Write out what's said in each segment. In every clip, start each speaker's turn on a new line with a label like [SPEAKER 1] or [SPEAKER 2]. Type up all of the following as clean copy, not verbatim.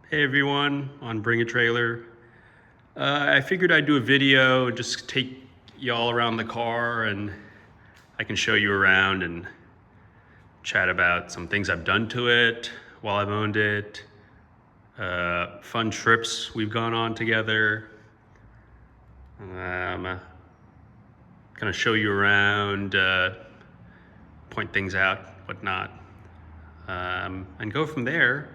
[SPEAKER 1] Hey everyone, on BringaTrailer. I figured I'd do a video and just take y'all around the car and I can show you around and chat about some things I've done to it while I've owned it, fun trips we've gone on together. Kind of show you around, point things out, whatnot, and go from there.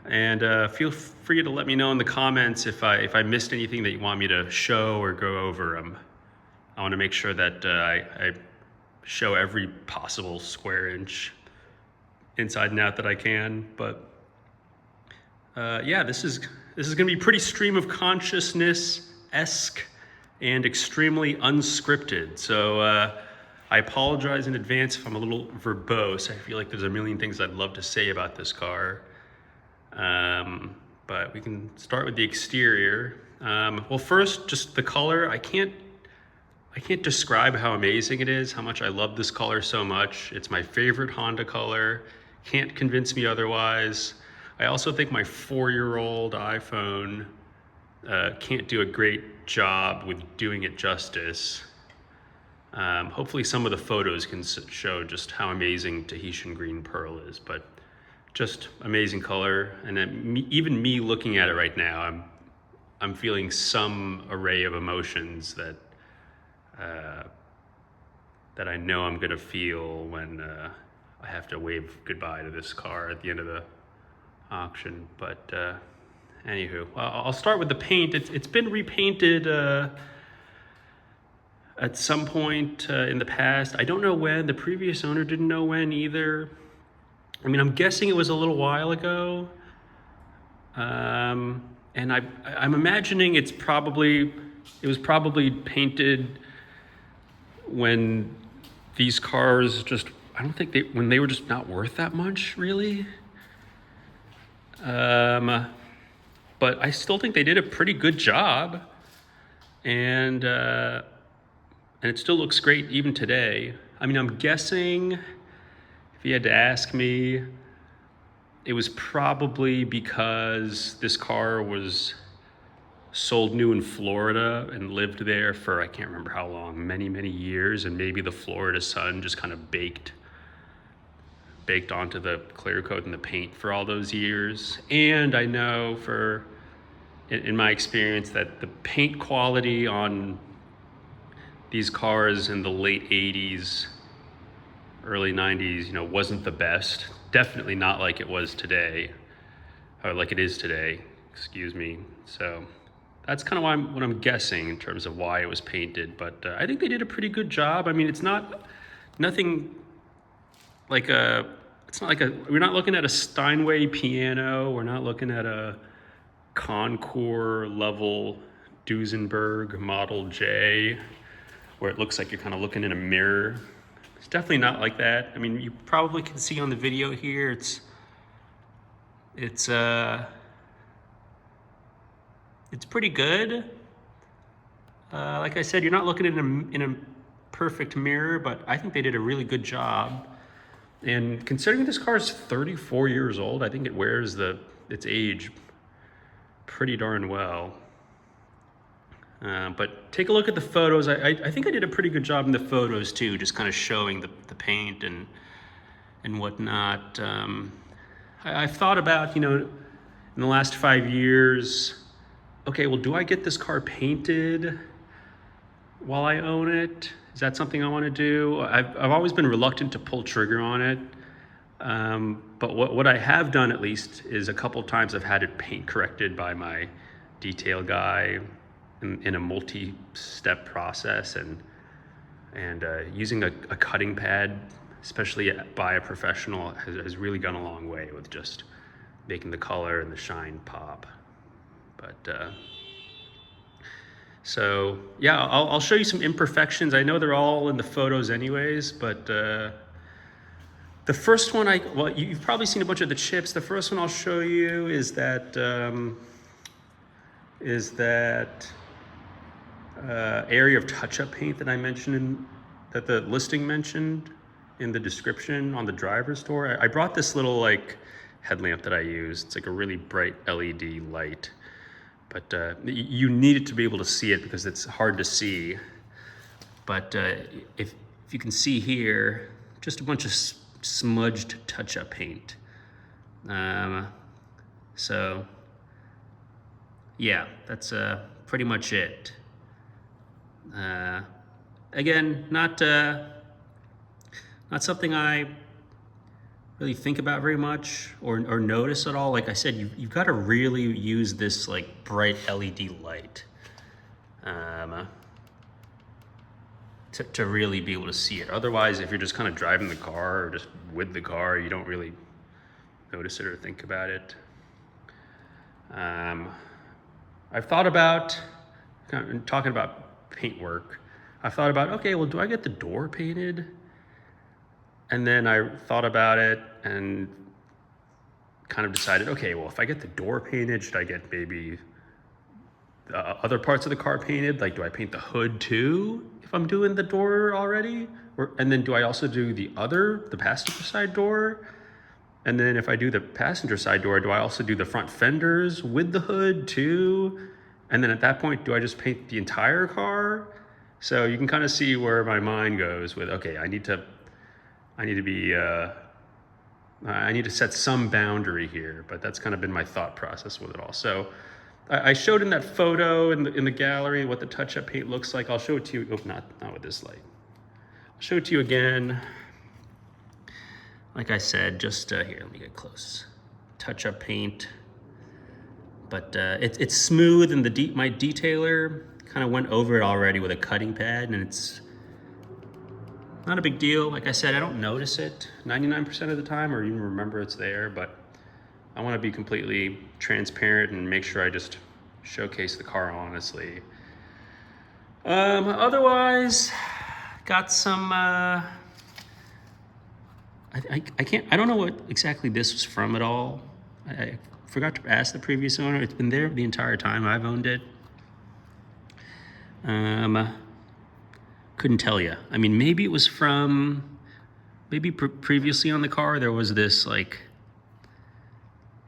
[SPEAKER 1] And feel free to let me know in the comments if I missed anything that you want me to show or go over. I want to make sure that I show every possible square inch inside and out that I can. But yeah, this is going to be pretty stream of consciousness-esque and extremely unscripted. So I apologize in advance if I'm a little verbose. I feel like there's a million things I'd love to say about this car. But we can start with the exterior. Well, first, just the color. I can't describe how amazing it is, how much I love this color so much. It's my favorite Honda color. Can't convince me otherwise. I also think my 4-year-old iPhone can't do a great job with doing it justice. Hopefully some of the photos can show just how amazing Tahitian green pearl is, but just amazing color. And then even me looking at it right now, I'm feeling some array of emotions that I know I'm gonna feel when I have to wave goodbye to this car at the end of the auction. But anywho, I'll start with the paint. It's been repainted at some point in the past. I don't know when. The previous owner didn't know when either. I mean, I'm guessing it was a little while ago. And I'm imagining it was probably painted when these cars when they were just not worth that much, really. But I still think they did a pretty good job. And it still looks great even today. I mean, I'm guessing, if you had to ask me, it was probably because this car was sold new in Florida and lived there for, I can't remember how long, many, many years, and maybe the Florida sun just kind of baked onto the clear coat and the paint for all those years. And I know in my experience, that the paint quality on these cars in the late 80s, early 90s, wasn't the best. Definitely not like it was today, or like it is today, excuse me. So that's kind of what I'm guessing in terms of why it was painted. But I think they did a pretty good job. I mean, it's not like we're not looking at a Steinway piano. We're not looking at a Concours level Duesenberg Model J, where it looks like you're kind of looking in a mirror. It's definitely not like that. I mean, you probably can see on the video here, it's pretty good. Like I said, you're not looking in a perfect mirror, but I think they did a really good job. And considering this car is 34 years old, I think it wears its age pretty darn well. But take a look at the photos. I think I did a pretty good job in the photos too, just kind of showing the paint and whatnot. I've thought about, in the last 5 years, okay, well, do I get this car painted while I own it? Is that something I want to do? I've always been reluctant to pull trigger on it. But what I have done, at least, is a couple times I've had it paint corrected by my detail guy in a multi-step process, and using a cutting pad, especially by a professional, has really gone a long way with just making the color and the shine pop. But so yeah, I'll show you some imperfections. I know they're all in the photos anyways, but the first one, you've probably seen a bunch of the chips. The first one I'll show you is that area of touch-up paint that I mentioned that the listing mentioned in the description on the driver's door. I brought this little headlamp that I use. It's like a really bright LED light, but you need it to be able to see it because it's hard to see. But if you can see here, just a bunch of smudged touch-up paint. So yeah, that's pretty much it. Again, not something I really think about very much or notice at all. Like I said, you've got to really use this like bright LED light to really be able to see it. Otherwise, if you're just kind of driving the car or just with the car, you don't really notice it or think about it. I've thought about, kind of talking about paint work, I've thought about, okay, well, do I get the door painted? And then I thought about it and kind of decided, okay, well, if I get the door painted, should I get maybe the other parts of the car painted? Like, do I paint the hood too if I'm doing the door already? And then do I also do the passenger side door? And then if I do the passenger side door, do I also do the front fenders with the hood too? And then at that point, do I just paint the entire car? So you can kind of see where my mind goes with, okay, I need to set some boundary here, but that's kind of been my thought process with it all. So I showed in that photo in the gallery what the touch-up paint looks like. I'll show it to you, oh, not with this light. I'll show it to you again. Like I said, just here, let me get close. Touch-up paint, but it's smooth, and my detailer kind of went over it already with a cutting pad, and it's not a big deal. Like I said, I don't notice it 99% of the time or even remember it's there, but I want to be completely transparent and make sure I just showcase the car honestly. Otherwise, got some, I don't know what exactly this was from at all. I forgot to ask the previous owner. It's been there the entire time I've owned it. Couldn't tell you. I mean, maybe it was from, previously on the car, there was this like,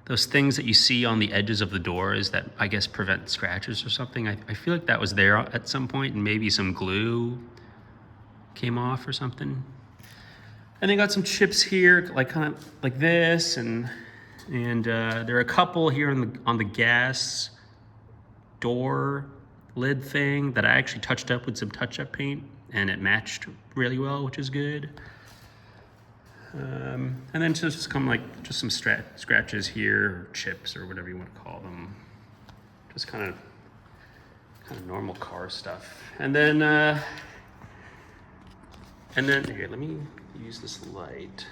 [SPEAKER 1] those things that you see on the edges of the doors that I guess prevent scratches or something. I feel like that was there at some point, and maybe some glue came off or something. And they got some chips here, like kind of like this, and there are a couple here on the gas door lid thing that I actually touched up with some touch-up paint, and it matched really well, which is good. And then just come like just some scratches here, or chips, or whatever you want to call them. Just kind of normal car stuff. And then here, let me use this light.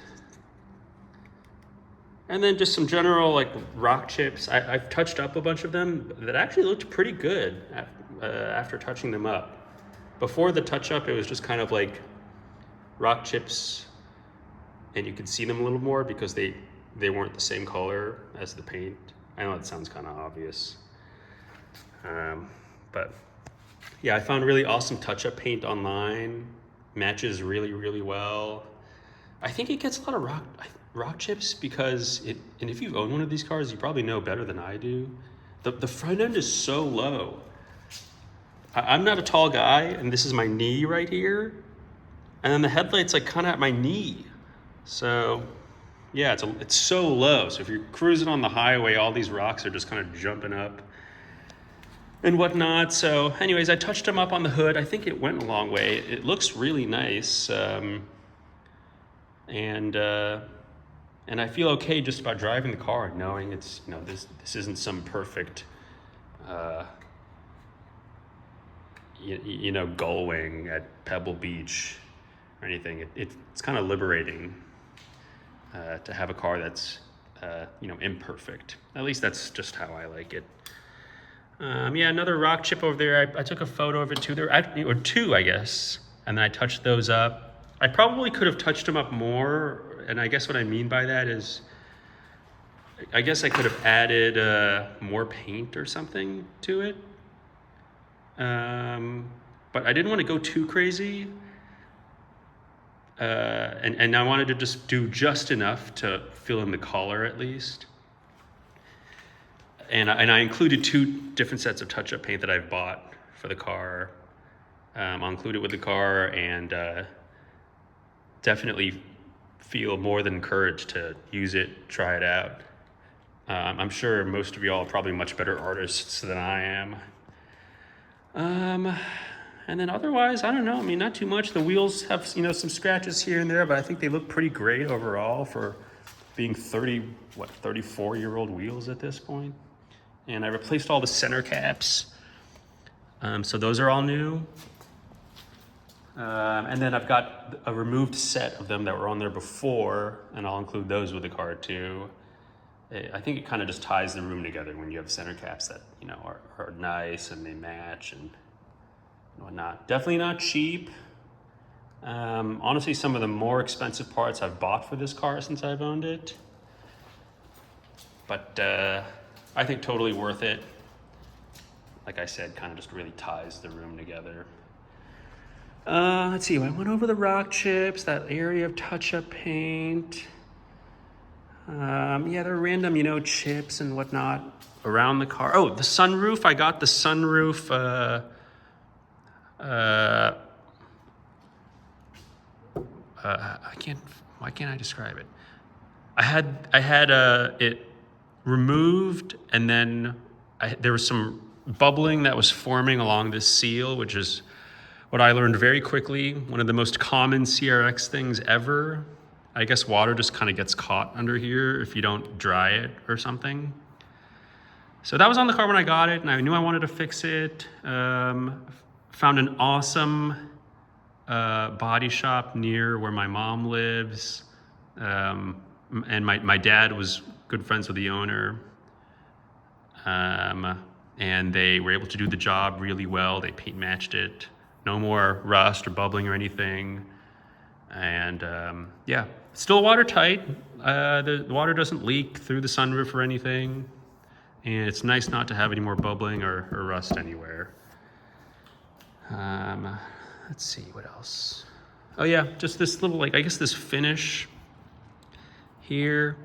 [SPEAKER 1] And then just some general like rock chips. I've touched up a bunch of them that actually looked pretty good after touching them up. Before the touch up, it was just kind of like rock chips, and you could see them a little more because they weren't the same color as the paint. I know it sounds kind of obvious. But yeah, I found really awesome touch-up paint online. Matches really, really well. I think it gets a lot of rock chips because and if you've owned one of these cars, you probably know better than I do. The front end is so low. I'm not a tall guy, and this is my knee right here. And then the headlight's like kind of at my knee. So yeah, it's so low. So if you're cruising on the highway, all these rocks are just kind of jumping up and whatnot. So anyways, I touched them up on the hood. I think it went a long way. It looks really nice. And I feel okay just about driving the car, knowing it's, this isn't some perfect, gull wing at Pebble Beach or anything. It's kind of liberating to have a car that's, imperfect. At least that's just how I like it. Yeah, another rock chip over there. I took a photo of it too. Or two, I guess. And then I touched those up. I probably could have touched them up more. And I guess what I mean by that is, I guess I could have added more paint or something to it. But I didn't want to go too crazy. And I wanted to just do just enough to fill in the collar at least. and I included 2 different sets of touch-up paint that I've bought for the car. I'll include it with the car, and definitely feel more than encouraged to use it, try it out. I'm sure most of y'all are probably much better artists than I am. And then otherwise, I don't know. I mean, not too much. The wheels have, some scratches here and there, but I think they look pretty great overall for being 34-year-old wheels at this point. And I replaced all the center caps. So those are all new. And then I've got a removed set of them that were on there before, and I'll include those with the car too. I think it kind of just ties the room together when you have center caps that, are nice and they match and whatnot. Definitely not cheap. Honestly, some of the more expensive parts I've bought for this car since I've owned it. But I think totally worth it. Like I said, kind of just really ties the room together. Let's see, I went over the rock chips, that area of touch-up paint. Yeah, there are random, chips and whatnot around the car. Oh, the sunroof, I got the sunroof, why can't I describe it? I had it removed, and then there was some bubbling that was forming along this seal, which is what I learned very quickly. One of the most common CRX things ever. I guess water just kind of gets caught under here if you don't dry it or something. So that was on the car when I got it, and I knew I wanted to fix it. Found an awesome body shop near where my mom lives. And my dad was good friends with the owner. And they were able to do the job really well. They paint matched it. No more rust or bubbling or anything. And yeah, still watertight. The water doesn't leak through the sunroof or anything. And it's nice not to have any more bubbling or rust anywhere. Let's see, what else? Oh yeah, just this little, I guess this finish here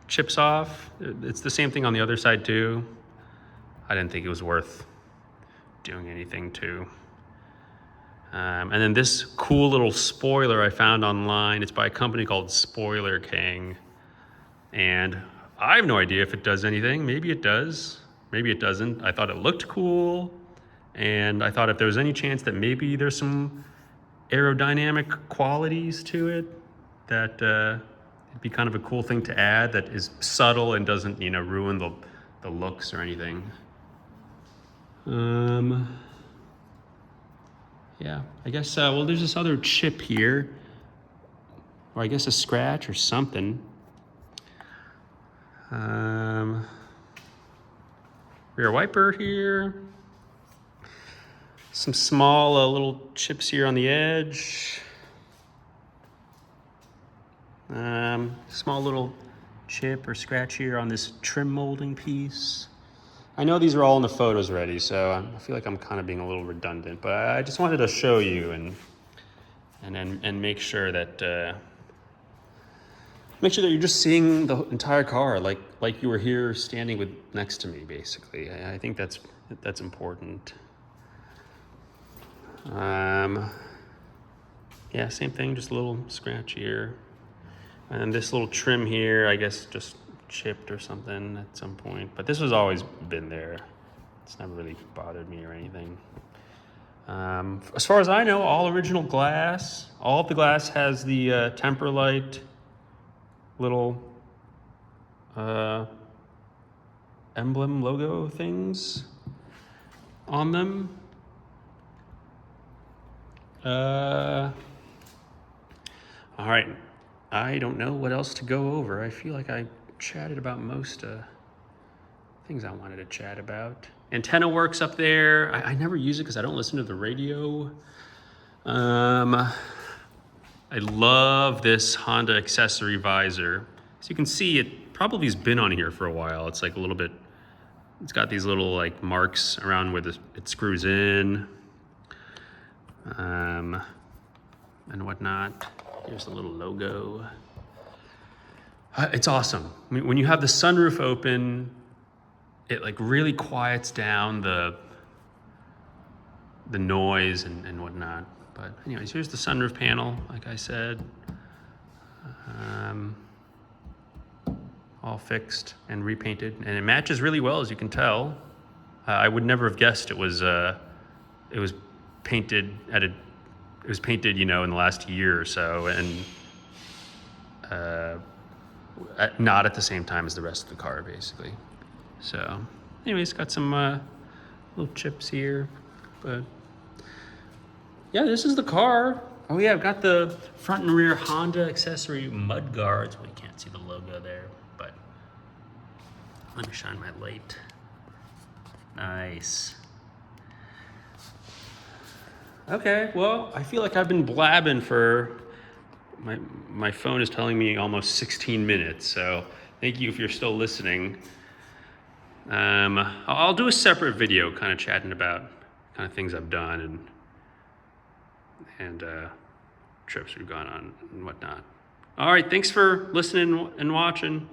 [SPEAKER 1] chips off. It's the same thing on the other side too. I didn't think it was worth doing anything to. And then this cool little spoiler I found online. It's by a company called Spoiler King. And I have no idea if it does anything. Maybe it does. Maybe it doesn't. I thought it looked cool. And I thought if there was any chance that maybe there's some aerodynamic qualities to it, that it'd be kind of a cool thing to add that is subtle and doesn't, ruin the looks or anything. Yeah, I guess, well, there's this other chip here, or I guess a scratch or something. Rear wiper here. Some small little chips here on the edge. Small little chip or scratch here on this trim molding piece. I know these are all in the photos already, so I feel like I'm kind of being a little redundant, but I just wanted to show you and make sure that you're just seeing the entire car like you were here standing next to me, basically. I think that's important. Yeah, same thing, just a little scratch here. And this little trim here, I guess just chipped or something at some point, but this has always been there. It's never really bothered me or anything. As far as I know, all original glass. All of the glass has the temper light little emblem logo things on them. All right, I don't know what else to go over. I feel like I chatted about most things I wanted to chat about. Antenna works up there. I never use it because I don't listen to the radio. I love this Honda accessory visor. As you can see, it probably has been on here for a while. It's like a little bit, it's got these little like marks around where it screws in. And whatnot. Here's the little logo. It's awesome. When you have the sunroof open, it like really quiets down the noise and whatnot. But anyways, here's the sunroof panel, like I said. All fixed and repainted, and it matches really well, as you can tell. I would never have guessed it was painted in the last year or so, and not at the same time as the rest of the car, basically. So anyways, got some little chips here, but yeah, this is the car. Oh yeah, I've got the front and rear Honda accessory mud guards. Well, you can't see the logo there, but let me shine my light. Nice. Okay, well, I feel like I've been blabbing for, my phone is telling me almost 16 minutes, so thank you if you're still listening. I'll do a separate video kind of chatting about kind of things I've done and trips we've gone on and whatnot. All right, thanks for listening and watching.